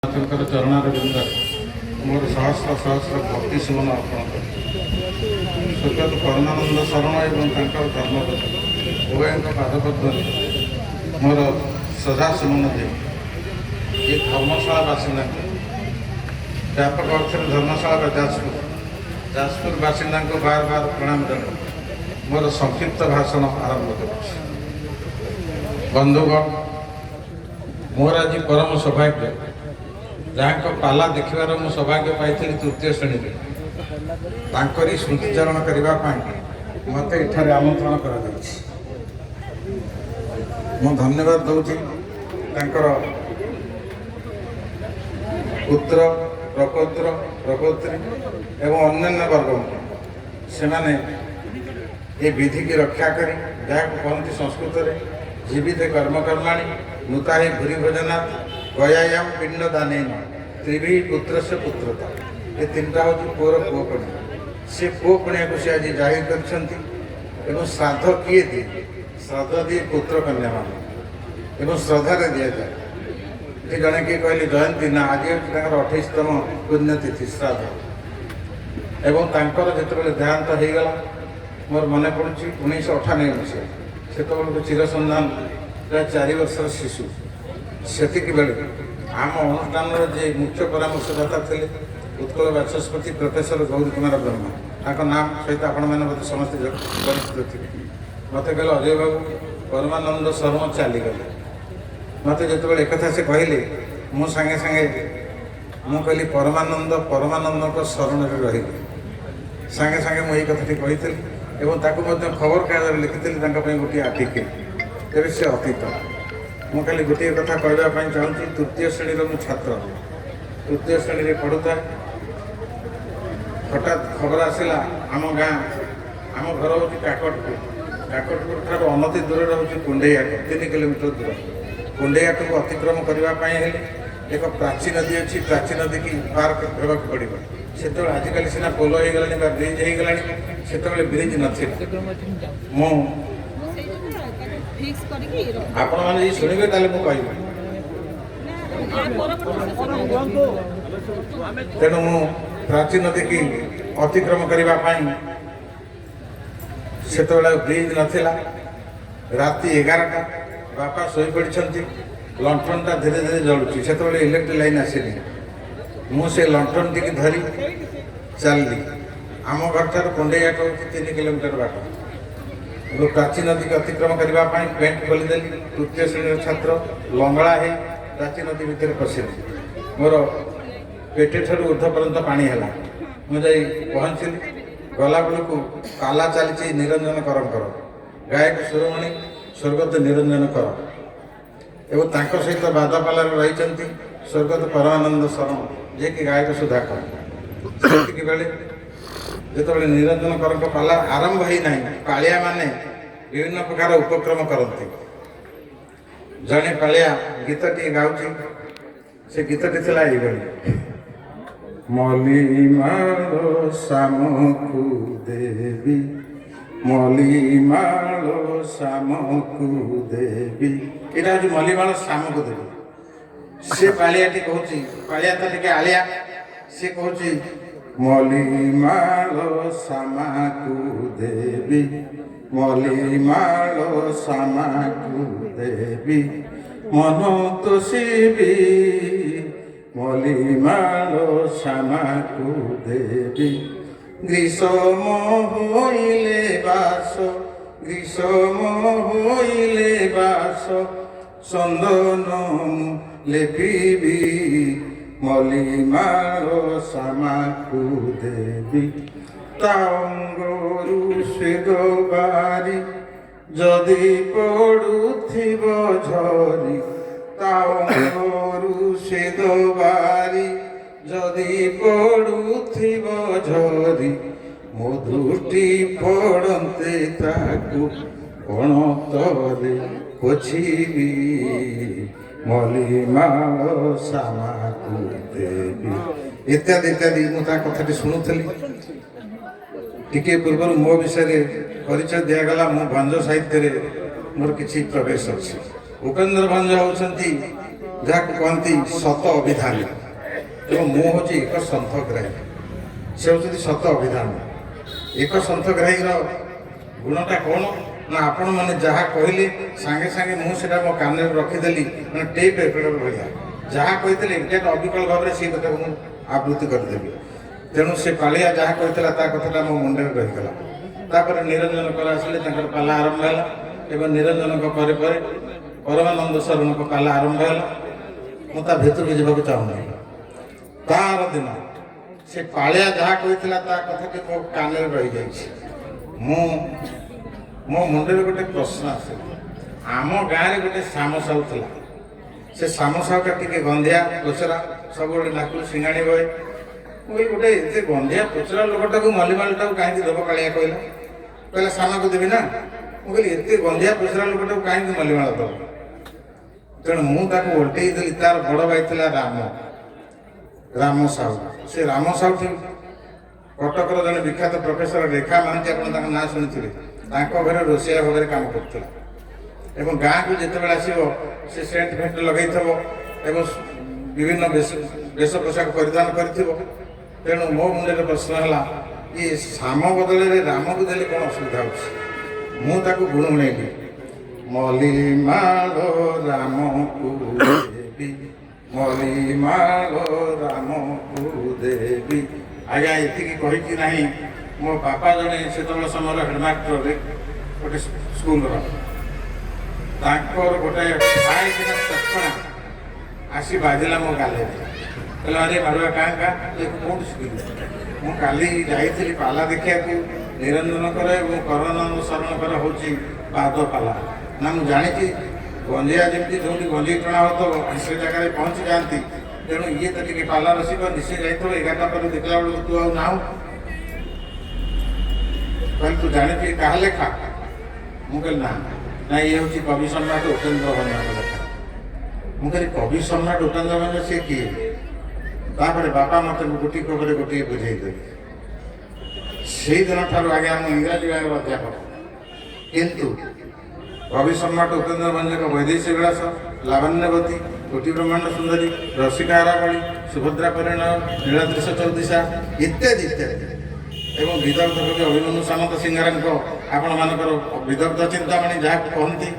चरणारविंद मोर सहस्र सहस्र भक्ति सुमन अर्पण कर स्वर्गत परमानंद शरण एवं धर्मपद उभय पादपद्म मोर सदा सुमन दे ये धर्मशाला बासिंदा व्यापक अर्थ धर्मशाला जाजपुर बासिंदा को बार बार प्रणाम जन मोर संक्षिप्त भाषण आरंभ कर बंधुगण मोर आज परम सौभाग्य जहाँ पाला देखार मु सौभाग्य पाई तृतीय श्रेणी में स्मृतिचारण करने मत एठारे आमंत्रण कर धन्यवाद दूची पुत्र प्रपौत्र प्रपौत्री एवं अन्य वर्ग से माने ये विधि की रक्षा करी जहाँ कहते संस्कृत जीवित कर्मकर्माणी नूता ही भूरी भोजना गयायाम पिंड दान त्रिभी पुत्र से पुत्रता ये तीन टा हूँ पुअर पुपणिया से पुपणिया को सी आज जाहिर कर श्राद्ध किए दिए श्राद्ध दिए पुत्र कन्या मान श्रद्धा दि जाए जड़े किए कहले जयंती ना आज हूँ 28तम पुण्यतिथि श्राद्ध एवं जो देहांत हो गला मोर मन पड़ू 1998 मसीहा से चिरसंधान प्राय 4 वर्षर शिशु सेतिक बेले आम अनुष्ठान जे मुख्य परामर्शदाता थे उत्कल बाचस्पति प्रोफेसर गौरी कुमार ब्रह्मा ताक नाम सहित आपण मैंने समस्त परिचित थे मत कहले अजय बाबू परमानंद शर्मा चलीगले मत जो एक से कहले मो सांगे सांगे मु कहली परमानंद को शरण रही सांगे सांगे मुझे कथाटी कही खबर कागज लिखी गोटे आर्टिकल तेरे से अतीत मु खाली गोटे कथा कहवाई चाहूँगी तृतीय श्रेणी मु छात्र तृतीय श्रेणी में पढ़ुता हठात खबर आसला आम गाँ आम घर हूँ काकटपुर ठार अनति दूर हूँ कुंडेयाट 3 किलोमीटर दूर कुंडेयाट को अतिक्रम करने एक प्राची नदी अच्छी प्राची नदी की पार होगा पड़ो से आजिकल सीना पोल हो गला ब्रिज हो गला से ब्रिज ना आपण मैंने शुणे कह तेणु मु प्राची नदी की अतिक्रम करने से ब्रिज नाला राति 11टा बापा शोई पड़ी लंठनटा धीरे धीरे जलुची से इलेक्ट्रिक लाइन आसनी मुझे लंठन टी धरी चलली आम घर ठार कुंडेयाट हूँ 3 किलोमीटर बाट प्राची नदी की अतिक्रम करने पेंट खोलीदेली तृतीय श्रेणी छात्र लंगड़ा है प्राची नदी भितर पशिली मोर पेटे ठार ऊर्ध पर्यंत पानी है मुझे पहुँचली गला बेलू पाला चली निरंजन करंकर गायक सुरमणि स्वर्गत निरंजन कर एवं सहित बादापाल रही स्वर्गत परमानंद शरण जे कि गायक सुधाकर से बेले जो निरंजन कर पाला आरंभ ही ना पालिया माने विभिन्न प्रकार उपक्रम करते जड़े पालिया गीतटी गाँची से गीतटी थी मलिमालो शामकु देवी मलिमालो शामकु देवी यहाँ हूँ मलिमाल शामकु देवी से पालियाटी कहूँ पालिया तो टे आलिया सी कहूँ मलिमालो शामकु देवी मलिमालो शामकु देवी मन तो शिवी मलिमालो शामकु देवी ग्रीष्म होइले बास ग्रीष्म होइले बास चंदन लेपिबी मलिमालो शामकु देवी तांगरु स्वेदबारी जदि पड़ुथिब झरी तांगरु स्वेदबारी जदि पड़ुथिब झरी मधुटी पड़ते ताकू कोण तले पोछिबी मलिमालो शामकु देवी इत्यादि इत्यादि मुझे कथाटी शुणुली टिके पूर्व मो विषय परिचय दिगला मो भंज साहित्य मोर किसी प्रवेश अच्छी उपेन्द्र भंज होती ଯାହାକୁ କହନ୍ତି ସତ ଅଭିଧାନ ଏବଂ ମୁଁ ହେଉଛି ଏକ ସନ୍ଥଗ୍ରାହୀ। ସେ ହେଉଛନ୍ତି ସତ ଅଭିଧାନ। ଏକ ସନ୍ଥଗ୍ରାହୀର ଗୁଣଟା କ'ଣ ନା ଆପଣମାନେ ଯାହା କହିଲେ ସାଙ୍ଗେ ସାଙ୍ଗେ ମୁଁ ସେଇଟା ମୋ କାନରେ ରଖିଦେଲି, ମାନେ ଟେପ୍ ରେକର୍ଡର ଭଳିଆ ଯାହା କହିଥିଲେ ଏକ୍ଜାକ୍ଟ ଅବିକଳ ଭାବରେ ସେଇ କଥାକୁ ମୁଁ ଆବୃତ୍ତି କରିଦେବି। ତେଣୁ ସେ ପାଳିଆ ଯାହା କହିଥିଲା ତା କଥାଟା ମୋ ମୁଣ୍ଡରେ ରହିଥିଲା। ତାପରେ ନିରଞ୍ଜନ କର ଆସିଲେ, ତାଙ୍କର ପାଲା ଆରମ୍ଭ ହେଲା ଏବଂ ନିରଞ୍ଜନଙ୍କ ପରେ ପରେ ପରମାନନ୍ଦ ଶରଣଙ୍କ ପାଲା ଆରମ୍ଭ ହେଲା। ମୁଁ ତା ଭିତରକୁ ଯିବାକୁ ଚାହୁଁନି। ତାର ଦିନ ସେ ପାଳିଆ ଯାହା କହିଥିଲା ତା କଥାଟି ମୋ କାନରେ ରହିଯାଇଛି। ମୋ ମୁଣ୍ଡରେ ଗୋଟେ ପ୍ରଶ୍ନ ଆସିଲା। ଆମ ଗାଁରେ ଗୋଟେ ଶାମ ସାହୁ ଥିଲା। ସେ ଶାମ ସାହୁଟା ଟିକେ ଗନ୍ଧିଆ ପଚରା, ସବୁବେଳେ ନାକରୁ ସିଙ୍ଗାଣି ବଏ। ମୁଁ କହିଲି ଗୋଟେ ଏତେ ଗନ୍ଧିଆ ପଚରା ଲୋକଟାକୁ ମଲିମାଲଟାକୁ କାହିଁକି ଦେବ କାଳିଆ କହିଲା? କହିଲା ସାନକୁ ଦେବି ନା। ମୁଁ କହିଲି ଏତେ ଗନ୍ଧିଆ ପଚରା ଲୋକଟାକୁ କାହିଁକି ମଲିମାଳ ଦେବ? ତେଣୁ ମୁଁ ତାକୁ ଓଲଟେଇ ଦେଲି। ତାର ବଡ଼ ଭାଇ ଥିଲା ରାମ ସାହୁ। ସେ ରାମ ସାହୁଟି କଟକର ଜଣେ ବିଖ୍ୟାତ ପ୍ରଫେସର ରେଖା ମହାନ୍ତି, ଆପଣ ତାଙ୍କ ନାଁ ଶୁଣିଥିବେ। ତାଙ୍କ ଘରେ ରୋଷେଇଆ ଭାବରେ କାମ କରୁଥିଲା ଏବଂ ଗାଁକୁ ଯେତେବେଳେ ଆସିବ ସେ ସେଣ୍ଟ ଫେଣ୍ଟ ଲଗେଇଥିବ ଏବଂ ବିଭିନ୍ନ ବେଶ ପୋଷାକ ପରିଧାନ କରିଥିବ। ତେଣୁ ମୋ ମୁଣ୍ଡରେ ପ୍ରଶ୍ନ ହେଲା, ଏ ଶାମ ବଦଳରେ ରାମକୁ ଦେଲେ କ'ଣ ଅସୁବିଧା ହେଉଛି? ମୁଁ ତାକୁ ଗୁଣୁଗୁଣେଇଲି, ମଲିମାଳ ରାମକୁ ଦେବି, ମଲିମାଳ ରାମକୁ ଦେବି। ଆଜ୍ଞା ଏତିକି କହିକି ନାହିଁ, ମୋ ବାପା ଜଣେ ସେତେବେଳେ ସମୟର ହେଡ଼ମାଷ୍ଟରରେ ଗୋଟେ ସ୍କୁଲର, ତାଙ୍କର ଗୋଟେ ଖାଇକିନା ଚଟକଣା ଆସି ବାଜିଲା ମୋ ଗାଲେରେ। କହିଲା ଆରେ ମାରୁଆ କାଁ କେଉଁଠି ଶିଖିଲି? ମୁଁ କାଲି ଯାଇଥିଲି ପାଲା ଦେଖିବାକୁ ନିରଞ୍ଜନଙ୍କର ଏବଂ ପରମାନନ୍ଦ ଶରଣଙ୍କର ହେଉଛି ପାଦ ପାଲା। ନା ମୁଁ ଜାଣିଛି ଗଞ୍ଜେଇଆ ଯେମିତି ଯେଉଁଠି ଗଞ୍ଜେଇ ଟଣା ହେଉଥିବ ସେ ଜାଗାରେ ପହଞ୍ଚି ଯାଆନ୍ତି। ତେଣୁ ଇଏ ତ ଟିକେ ପାଲା ରସିକ ନିଶ୍ଚୟ ଯାଇଥିବ। 11ଟା ପରେ ଦେଖିଲା ବେଳକୁ ତୁ ଆଉ ନାହୁଁ। କହିଲି ତୁ ଜାଣିଛୁ କାହା ଲେଖା? ମୁଁ କହିଲି ନା ଇଏ ହେଉଛି କବି ସମ୍ରାଟ ଉପେନ୍ଦ୍ର ଭଞ୍ଜଙ୍କ ଲେଖା। ମୁଁ କହିଲି କବି ସମ୍ରାଟ ଉପେନ୍ଦ୍ର ଭଞ୍ଜ ସିଏ କିଏ? ତାପରେ ବାପା ମୋତେ ଗୋଟିଏ ପରେ ଗୋଟିଏ ବୁଝେଇଦେବେ। ସେଇଦିନ ଠାରୁ ଆଜ୍ଞା ମୁଁ ଇଂରାଜୀ ବିଭାଗର ଅଧ୍ୟାପକ। କିନ୍ତୁ କବି ସମ୍ରାଟ ଉପେନ୍ଦ୍ର ଭଞ୍ଜଙ୍କ ବୈଦେଶିକ ବିଳାସ, ଲାବଣ୍ୟବତୀ, କୋଟି ବ୍ରହ୍ମାଣ୍ଡ ସୁନ୍ଦରୀ, ରସିକା ଆରାବଳୀ, ସୁଭଦ୍ରା ପରିଣୟ, ନୀଳାଦ୍ରିଶ ଚୌଦିଶା ଇତ୍ୟାଦି ଇତ୍ୟାଦି ଏବଂ ବିଦଗ୍ଧ କବି ଅଭିମନ୍ୟୁ ସାମନ୍ତ ସିଂହାରଙ୍କ ଆପଣମାନଙ୍କର ବିଦଗ୍ଧ ଚିନ୍ତାମଣି ଯାହାକୁ କହନ୍ତି